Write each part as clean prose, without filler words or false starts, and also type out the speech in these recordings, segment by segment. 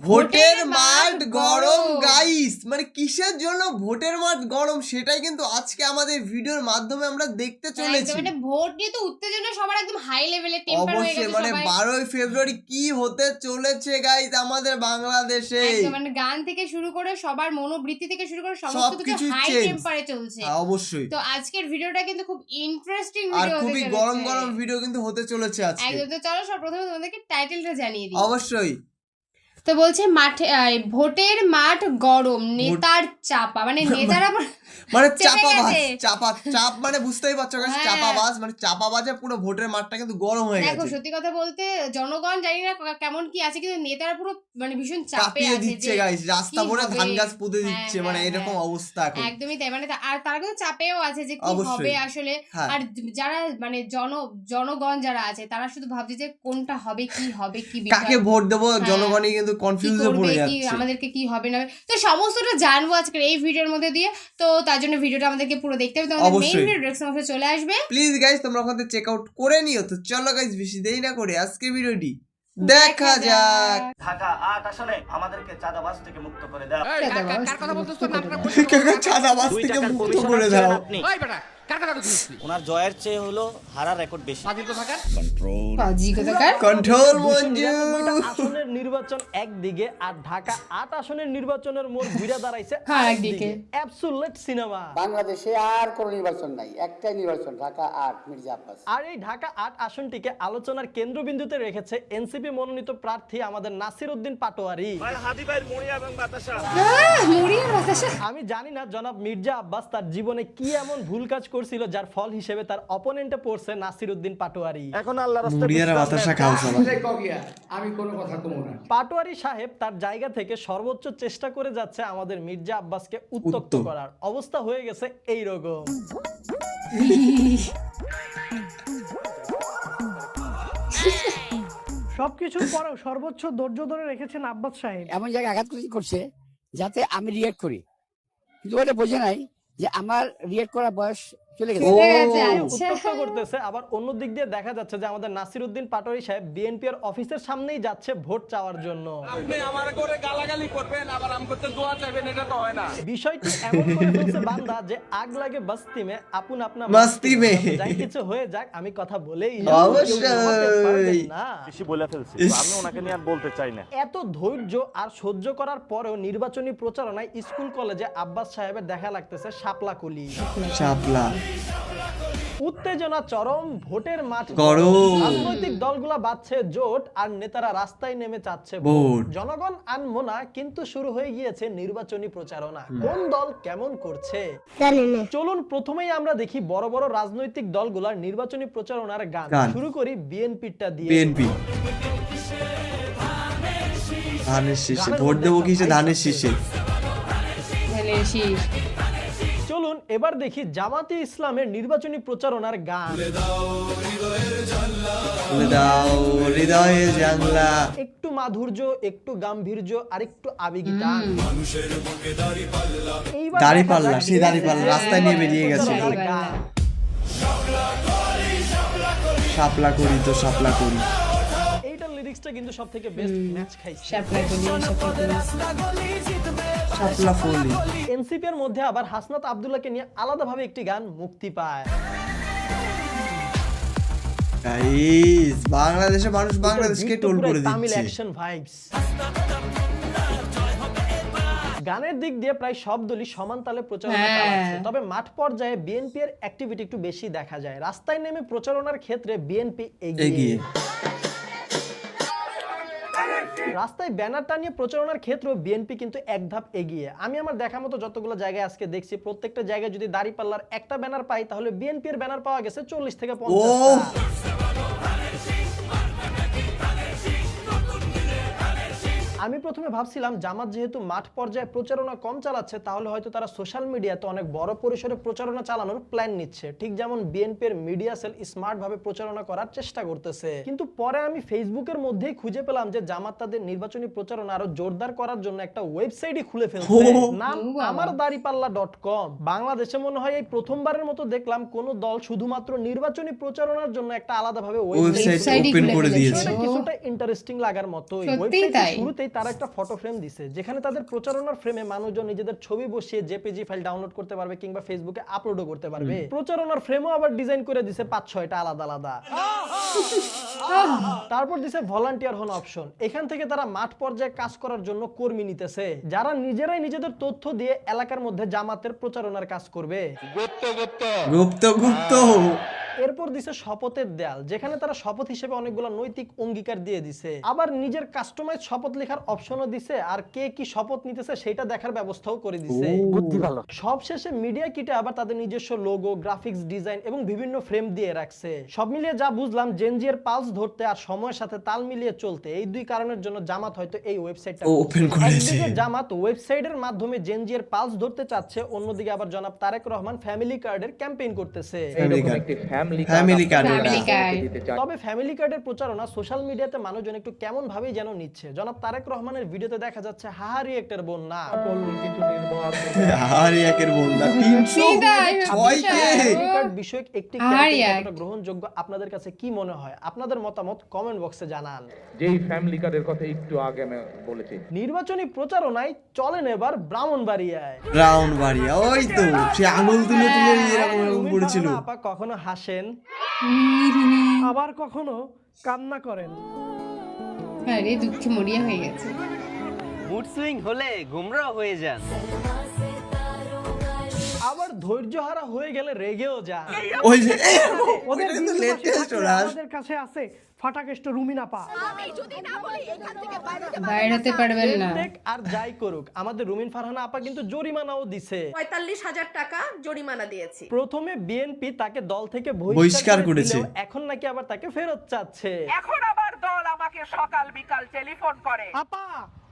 ভোটের মাঠ গরম গাইস, মানে কিসের জন্য ভোটের মাঠ গরম সেটাই কিন্তু আজকে আমাদের ভিডিওর মাধ্যমে আমরা দেখতে চলেছি। মানে ভোট নিয়ে তো উত্তেজনা সবার একদম হাই লেভেলে টেম্পার হয়ে গেছে। মানে 12ই ফেব্রুয়ারি কি হতে চলেছে গাইস আমাদের বাংলাদেশে, মানে গান থেকে শুরু করে সবার মনোবৃত্তি থেকে শুরু করে সমস্ত কিছু হাই টেম্পারে চলছে। অবশ্যই তো আজকের ভিডিওটা কিন্তু খুব ইন্টারেস্টিং ভিডিও, আর খুবই গরম গরম ভিডিও কিন্তু হতে চলেছে আজকে। একদম। তো চলো প্রথমে তোমাদেরকে টাইটেলটা জানিয়ে দিই। অবশ্যই। তো বলছে মাঠে ভোটের মাঠ গরম, নেতার চাপা, মানে নেতারা মানে চাপ মানে বুঝতেই পারছো চাপাবাজ, মানে চাপাবাজে পুরো ভোটের মাঠটা কিন্তু গরম হয়ে গেছে। দেখো সত্যি কথা বলতে জনগণ জানি না কেমন কি আছে, কিন্তু নেতারা পুরো মানে ভীষণ চাপে আছে দিচ্ছে গাইস, রাস্তা ভরে ধান গাছ পুঁতে দিচ্ছে, মানে এরকম অবস্থা এখন। একদমই তাই, মানে আর তারা কিন্তু চাপেও আছে যে কি হবে আসলে। আর যারা মানে জনগণ যারা আছে তারা শুধু ভাবছে যে কোনটা হবে, কি হবে, কি কাকে ভোট দেবো, জনগণই কিন্তু কনফিউজে পড়ে যাচ্ছে, আমাদেরকে কি হবে না। তো সমস্তটা জানবো আজকের এই ভিডিওর মধ্যে দিয়ে। তো তার জন্য ভিডিওটা আমাদেরকে পুরো দেখতে হবে, তোমাদের মেইন ভিডিও ডেসক্রিপশনে চলে আসবে। প্লিজ গাইস তোমরা ওখানে চেক আউট করে নিও। তো চলো গাইস বেশি দেরি না করে আজকের ভিডিওটি দেখা যাক। ঢাকা 8 আসলে আমাদেরকে চাঁদাবাজ থেকে মুক্ত করে দাও। কার কথা বলতেছ? চাঁদাবাজ থেকে মুক্ত করে দাও। ওই বেটা কার কথা বলছিস? ওনার জয়ের চেয়ে হলো হারার রেকর্ড বেশি। ফাজিল কোথাকার? কন্ট্রোল মঞ্জু। আসনের নির্বাচন একদিকে আর ঢাকা 8 আসনের নির্বাচনের মোড় ঘুরে দাঁড়াইছে আরেকদিকে। Absolute cinema. বাংলাদেশে আর কোনো নির্বাচন নাই, একটাই নির্বাচন, ঢাকা 8 মির্জা আব্বাস। আর এই ঢাকা 8 আসনটিকে আলোচনার কেন্দ্রবিন্দুতে রেখেছে এনসিপি মনোনীত প্রার্থী আমাদের নাসির উদ্দিন পাটোয়ারি। আমি জানি না জনাব মির্জা আব্বাস তার জীবনে কি এমন ভুল কাজ করছিল যার ফল হিসেবে তার অপোনেন্টে পড়ছে নাসির উদ্দিন পাটোয়ারি। এখন আল্লাহর রাস্তায় আমি কোনো কথা কমু না। পাটোয়ারি সাহেব তার জায়গা থেকে সর্বোচ্চ চেষ্টা করে যাচ্ছে আমাদের মির্জা আব্বাসকে উত্তক্ত করার। অবস্থা হয়ে গেছে এই রকম। সবকিছুর পরেও সর্বোচ্চ ধৈর্য ধরে রেখেছেন আব্বাস সাহেব। এমন জায়গায় আঘাত করছে যাতে আমি রিয়েক্ট করি, কিন্তু ওটা বোঝে নাই যে আমার রিয়েক্ট করার বয়স চলে গেছে। উত্তক্ত করতেছে। আবার অন্য দিক দিয়ে দেখা যাচ্ছে যে আমাদের নাসির উদ্দিন পাটোয়ারি সাহেব বিএনপি এর অফিসের সামনেই যাচ্ছে ভোট চাওয়ার জন্য। আপনি আমার করে গালাগালি করবেন আবার আমগতে দোয়া চাইবেন, এটা তো হয় না। বিষয়টি এমন করে ফেলছে বান্দা যে আগ লাগে বস্তি মে আপন আপনা মস্তি মে, যাই কিছু হয়ে যাক আমি কথা বলেই অবশ্যই না। বেশি বলে ফেলছি, আমি ওনাকে নিয়ে আর বলতে চাই না। এত ধৈর্য আর সহ্য করার পরেও নির্বাচনী প্রচারণায় স্কুল কলেজে আব্বাস সাহেবের দেখা লাগতেছে শাপলা কলি। উত্তেজনা চরম, ভোটের মাঠ গরম, রাজনৈতিক দলগুলা বাঁধছে জোট আর নেতারা রাস্তায় নেমে চাচ্ছে ভোট। জনগণ আনবো না, কিন্তু শুরু হয়ে গিয়েছে নির্বাচনী প্রচারণা। কোন দল কেমন করছে চলুন প্রথমেই আমরা দেখি বড় বড় রাজনৈতিক দলগুলার নির্বাচনী প্রচারণার গান। শুরু করি বিএনপিটা দিয়ে। বিএনপি ধানের শীষে ভোট দেবো, কিসে ধানের শীষে। চলুন এবার দেখি জামাতে ইসলামের নির্বাচনী প্রচারণার গান। একটু মাধুর্য, একটু গাম্ভীর্য আর একটু আবেগী টান। দাড়িপাল্লা, সেই দাড়িপাল্লা রাস্তায় নিয়ে বেরিয়ে গেছে। শাপলা করি তো শাপলা করি, এইটার লিরিক্সটা কিন্তু সবথেকে বেস্ট ম্যাচ খাইছে। এনসিপি এর মধ্যে আবার হাসনাত আব্দুল্লাহকে নিয়ে আলাদাভাবে একটি গান মুক্তি পায়। গাইস বাংলাদেশের মানুষ বাংলাদেশকে টোল করে দিচ্ছে। Tamil action vibes. গানের দিক দিয়ে প্রায় সব দলই সমান তালে প্রচারণা চালাচ্ছে, তবে মাঠ পর্যায়ে বিএনপি এর অ্যাক্টিভিটি একটু বেশি দেখা যায়। রাস্তায় নেমে প্রচারণার ক্ষেত্রে বিএনপি এগিয়ে। রাস্তায় ব্যানার টানিয়ে প্রচারণার ক্ষেত্রে বিএনপি কিন্তু এক ধাপ এগিয়ে। আমি আমার দেখা মতো যতগুলো জায়গায় আজকে দেখছি, প্রত্যেকটা জায়গায় যদি দাড়িপাল্লার একটা ব্যানার পাই তাহলে বিএনপি এর ব্যানার পাওয়া গেছে 40 থেকে 50টা। আমি প্রথমে ভাবছিলাম জামাত যেহেতু মাঠ পর্যায়ে প্রচারণা কম চালাচ্ছে, তাহলে হয়তো তারা সোশ্যাল মিডিয়াতে অনেক বড় পরিসরে প্রচারণা চালানোর প্ল্যান নিচ্ছে, ঠিক যেমন বিএনপির মিডিয়া সেল স্মার্ট ভাবে প্রচারণা করার চেষ্টা করতেছে। কিন্তু পরে আমি ফেসবুকের মধ্যেই খুঁজে পেলাম যে জামাত তাদের নির্বাচনী প্রচারণা আরো জোরদার করার জন্য একটা ওয়েবসাইটই খুলে ফেলছে, নাম আমারদাড়িপাল্লা.com। বাংলাদেশে মনে হয় এই প্রথমবারের মতো দেখলাম কোন দল শুধুমাত্র নির্বাচনী প্রচারণার জন্য একটা আলাদাভাবে ওয়েবসাইট ওপেন করে দিয়েছে। কিছুটা ইন্টারেস্টিং লাগার মতোই। ওয়েবসাইটের শুরুতেই তারা একটা ফটো ফ্রেম দিছে যেখানে তাদের প্রচারণার ফ্রেমে মানুষজন নিজেদের ছবি বসিয়ে জেপিজি ফাইল ডাউনলোড করতে পারবে কিংবা ফেসবুকে আপলোডও করতে পারবে। প্রচারণার ফ্রেমও আবার ডিজাইন করে দিছে 5-6টা আলাদা আলাদা। তারপর দিছে ভলান্টিয়ার হন অপশন। এখান থেকে তারা মাঠ পর্যায়ে কাজ করার জন্য কর্মী নিতেছে যারা নিজেরাই নিজেদের তথ্য দিয়ে এলাকার মধ্যে জামাতের প্রচারণার কাজ করবে। গুপ্ত এরপর দিছে শপথের দেয়াল যেখানে তারা শপথ হিসেবে অনেকগুলো নৈতিক অঙ্গীকার দিয়ে দিছে। আবার নিজের কাস্টমাইজ শপথ লেখার অপশনও দিছে আর কে কি শপথ নিতেছে সেটা দেখার ব্যবস্থাও করে দিছে। বুদ্ধি ভালো। সবশেষে মিডিয়া কিটে আবার তাদের নিজস্ব লোগো, গ্রাফিক্স ডিজাইন এবং বিভিন্ন ফ্রেম দিয়ে রাখছে। সব মিলিয়ে যা বুঝলাম জেনজি এর পালস ধরতে আর সময়ের সাথে তাল মিলিয়ে চলতে এই দুই কারণের জন্য জামাত হয়তো এই ওয়েবসাইটটা ওপেন করেছে। জামাত ওয়েবসাইটের মাধ্যমে জেনজি এর পালস ধরতে চাচ্ছে, অন্যদিকে আবার জনাব তারেক রহমান ফ্যামিলি কার্ডের ক্যাম্পেইন করতেছে। Family card. তবে ফ্যামিলি কার্ডের প্রচারণা সোশ্যাল মিডিয়াতে মানুষজন একটু কেমন ভাবেই যেন নিচ্ছে। জনাব তারেক রহমানের ভিডিওতে দেখা যাচ্ছে হাহারি একটার বন্যা, হাহারি একের বন্যা 306 কার্ড বিষয়ক একটি ক্যাম্পেইন গ্রহণযোগ্য আপনাদের কাছে কি মনে হয়? আপনাদের মতামত কমেন্ট বক্সে জানান। যেই ফ্যামিলি কার্ডের কথা একটু আগে আমি বলেছি, নির্বাচনী প্রচারণায় চলেন এবার ব্রাহ্মণবাড়িয়ায়। ওই তো সে আঙুল তুলে এরকম করেছিল। আপা কখনো হাসেন আবার কখনো কান্না করেন। আরে দুঃখে মরিয়া হয়ে গেছে। মুড সুইং হলে গুমরা হয়ে যান, আবার ধৈর্যহারা হয়ে গেলে রেগেও যান। ওই যে ওদের কিন্তু বিন্দু পাশে latest থাকলে ওরা। আমাদের কাছে আছে ফাটাকেষ্ট রুমিনা পা। বাইরে হতে পারবেন না। আর যাই করুক আমাদের রুমিন ফারহানা আপা কিন্তু জরিমানাও দিছে। ৪৫,০০০ টাকা জরিমানা দিয়েছি। প্রথমে বিএনপি তাকে দল থেকে বহিষ্কার করেছে, এখন নাকি আবার তাকে ফেরত চাচ্ছে। এখন আবার দল আমাকে সকাল বিকাল টেলিফোন করে, আপা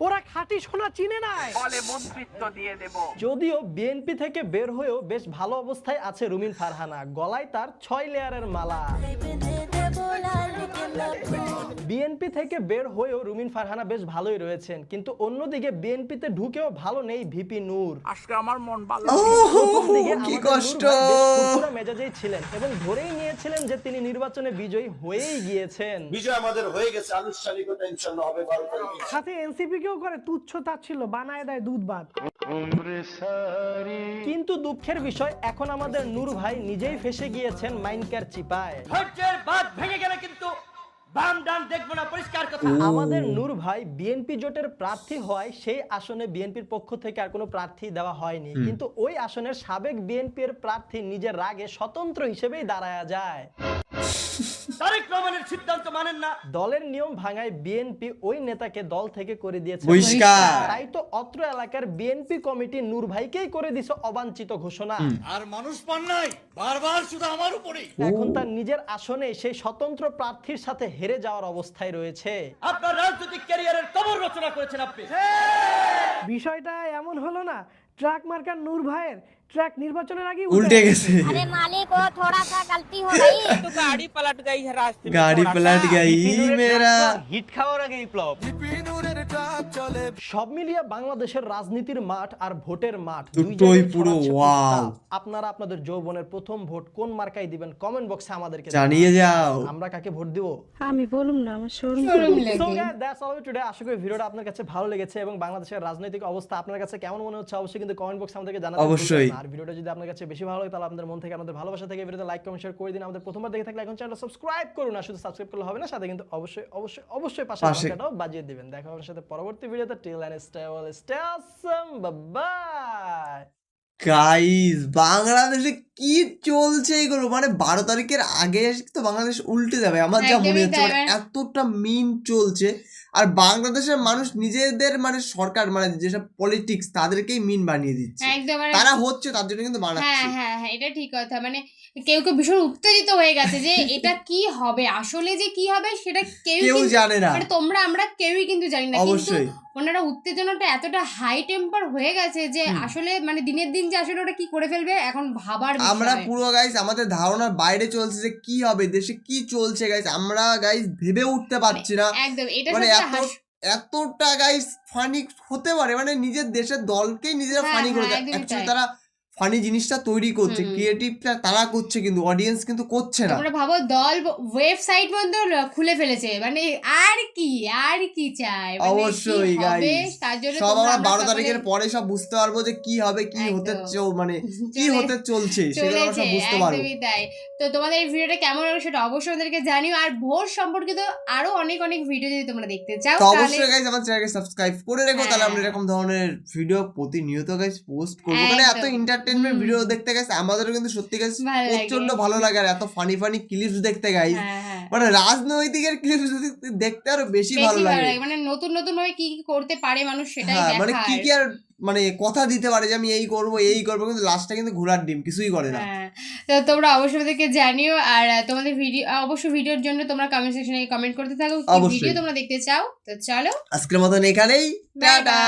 ওরা খাঁটি সোনা চিনে নাই, বলে মন্ত্রিত্ব দিয়ে দেব। যদিও বিএনপি থেকে বের হয়েও বেশ ভালো অবস্থায় আছে রুমিন ফারহানা, গলায় তার 6 লেয়ারের মালা। বিএনপি থেকে বের হয়েও রুমিন ফারহানা বেশ ভালোই রয়েছেন, কিন্তু অন্যদিকে বিএনপিতে ঢুকেও ভালো নেই ভিপি নূর। আজকে আমার মন ভালো কি কষ্ট। মেজাজেই ছিলেন এবং ধরেই নিয়েছিলেন যে তিনি নির্বাচনে বিজয়ী হয়েই গিয়েছেন। বিজয় আমাদের হয়ে গেছে, আনুষ্ঠানিকতা ইনশাআল্লাহ হবে 12 তারিখে। সাথে এনসিপি কেও করে তুচ্ছ তাচ্ছিল্য, বানায় দেয় দুধ ভাত। কিন্তু দুঃখের বিষয় এখন আমাদের নূর ভাই নিজেই ফেসে গিয়েছেন মাইনকার চিপায়। ধৈর্যের বাঁধ ভেঙে গেলে কিন্তু বাম ডান দেখবো না, পরিষ্কার কথা। আমাদের নূর ভাই বিএনপি জোটের প্রার্থী হয় সেই আসনে বিএনপির পক্ষ থেকে আর কোনো প্রার্থী দেওয়া হয়নি, কিন্তু ওই আসনের সাবেক বিএনপির প্রার্থী নিজের রাগে স্বতন্ত্র হিসেবেই দাঁড়ায়া যায়। তারেক রহমানের সিদ্ধান্ত মানেন না, দলের নিয়ম ভাঙায় বিএনপি ওই নেতাকে দল থেকে করে দিয়েছে বহিষ্কার। তাই তো অত্র এলাকার বিএনপি কমিটি নূর ভাইকেই করে দিয়েছে অবাঞ্ছিত ঘোষণা। আর মানুষ পান নাই, বারবার শুধু আমার উপরেই। এখন তার নিজের আসনে সেই স্বতন্ত্র প্রার্থীর সাথে হেরে যাওয়ার অবস্থায় রয়েছে। আপনার রাজনৈতিক ক্যারিয়ারের কবর রচনা করেছেন আপনি। বিষয়টা এমন হলো না, ট্রাক মার্কার নূর ভাইয়ের ট্রাক নির্বাচনের আগে উল্টে গেছে। আরে মালিক ও থোড়া সা গলতি হো গই, তো গাড়ি পালট গই है रास्ते में, গাড়ি পলট গই মেরা। হিট খাওয়ার আগে বিপ্লব। সব মিলিয়ে বাংলাদেশের রাজনীতির মাঠ আর ভোটের মাঠ দুটোই পুরো ওয়াও। আপনারা আপনাদের যৌবনের প্রথম ভোট কোন মার্কায় দিবেন কমেন্ট বক্সে আমাদেরকে জানিয়ে যাও। আমরা কাকে ভোট দিব আমি বলুম না, আমার শরম So guys, that's all for today. আশা করি ভিডিওটা আপনার কাছে ভালো লেগেছে এবং বাংলাদেশের রাজনৈতিক অবস্থা আপনার কাছে কেমন মনে হচ্ছে অবশ্যই কিন্তু কমেন্ট বক্সে আমাদেরকে জানাতে অবশ্যই। ভুলবেন না। আর ভিডিওটা যদি আপনার কাছে বেশি ভালো লাগে তাহলে আপনাদের মন থেকে আমাদের ভালোবাসা থেকে ভিডিওতে লাইক কমেন্ট শেয়ার করে দিন। আমাদের প্রথমবার দেখে থাকলে এখন চ্যানেলটা সাবস্ক্রাইব করুন, আর শুধু সাবস্ক্রাইব করলে হবে না, সাথে কিন্তু অবশ্যই অবশ্যই অবশ্যই পাশে ঘন্টাটাও বাজিয়ে দিবেন। দেখা হবে সাথে পরবর্তী ভিডিওতে। Till end stay well, stay awesome, bye. Guys বাংলাদেশে কি চলছে এগুলো, মানে 12 তারিখের আগে তো বাংলাদেশ উল্টে যাবে আমার যা মনে হচ্ছে। মানে এতটা মিম চলছে, আর বাংলাদেশের মানুষ নিজেদের মানে সরকার মানে যেসব পলিটিক্স তাদেরকেই মিন বানিয়ে দিচ্ছে। তারা হচ্ছে তার জন্য কিন্তু বানাচ্ছে। হ্যাঁ এটা ঠিক কথা। মানে কেউ কেউ ভীষণ উত্তেজিত হয়ে গেছে যে এটা কি হবে, আসলে যে কি হবে সেটা কেউ জানে না। মানে আমরা কেউই কিন্তু জানি না, কিন্তু ওনারা উত্তেজনাটা এতটা হাই টেম্পার হয়ে গেছে যে আসলে মানে দিনের দিন যে আসলে ওটা কি করে ফেলবে এখন ভাবার বিষয়। আমরা পুরো গাইস আমাদের ধারণার বাইরে চলছে যে কি হবে, দেশে কি চলছে গাইস, আমরা গাইস ভেবে উঠতে পারছি না। একদম এটা মানে এতটা গাইস ফানি হতে পারে, মানে নিজের দেশের দলকেই নিজেরা ফানি করে দেয়। অ্যাকচুয়ালি তারা ফানি জিনিসটা তৈরি করছে, ক্রিয়েটিভটা তারা করছে, কিন্তু অডিয়েন্স কিন্তু করছে না। তোমরা ভাবো দল ওয়েবসাইট পর্যন্ত খুলে ফেলেছে, মানে আর কি চাই, মানে অবশ্যই কি হবে, গাইস তার জন্য সব তোমরা আমরা 12 সকলে- তারিখের পরে সব বুঝতে পারবো যে কি হবে, কি হতে মানে কি চলে- হতে চলছে সেটা আমরা সব বুঝতে পারবো। একদমই তাই। তো তোমাদের এই ভিডিওটা কেমন লাগলো সেটা অবশ্যই আমাদেরকে জানিও, আর ভোট সম্পর্কিত আরো অনেক ভিডিও যদি তোমরা দেখতে চাও তো তাহলে অবশ্যই গাইস আমার চ্যানেলকে সাবস্ক্রাইব করে রেখো, তাহলে আমরা এরকম ধরনের ভিডিও প্রতিনিয়ত গাইস পোস্ট করবো। মানে এত একদম। এন্টারটেইনমেন্ট ভিডিও দেখতে গাইস আমাদেরও কিন্তু সত্যি গাইস ভালো লাগে। প্রচন্ড ভালো লাগে, আর এত ফানি ক্লিপস দেখতে গাইস, হ্যাঁ। মানে রাজনৈতিকের ক্লিপস দেখতে আরো বেশি ভালো বেশি ভালো লাগে। লাগে, মানে নতুন ভাবে কি করতে পারে মানুষ সেটাই হ্যাঁ মানে দেখার। কি আর মানে কথা দিতে পারে যে আমি এই করবো কিন্তু লাস্টে কিন্তু ঘোড়ার ডিম কিছুই করে না। হ্যাঁ, তো তোমরা অবশ্যই আমাদেরকে জানিও, আর তোমাদের ভিডিও অবশ্যই ভিডিওর জন্য তোমরা কমেন্ট সেকশনে কমেন্ট করতে থাকো কি অবশ্যই। ভিডিও তোমরা দেখতে চাও। তো চলো আজকের মতন এখানেই, বাই টাটা।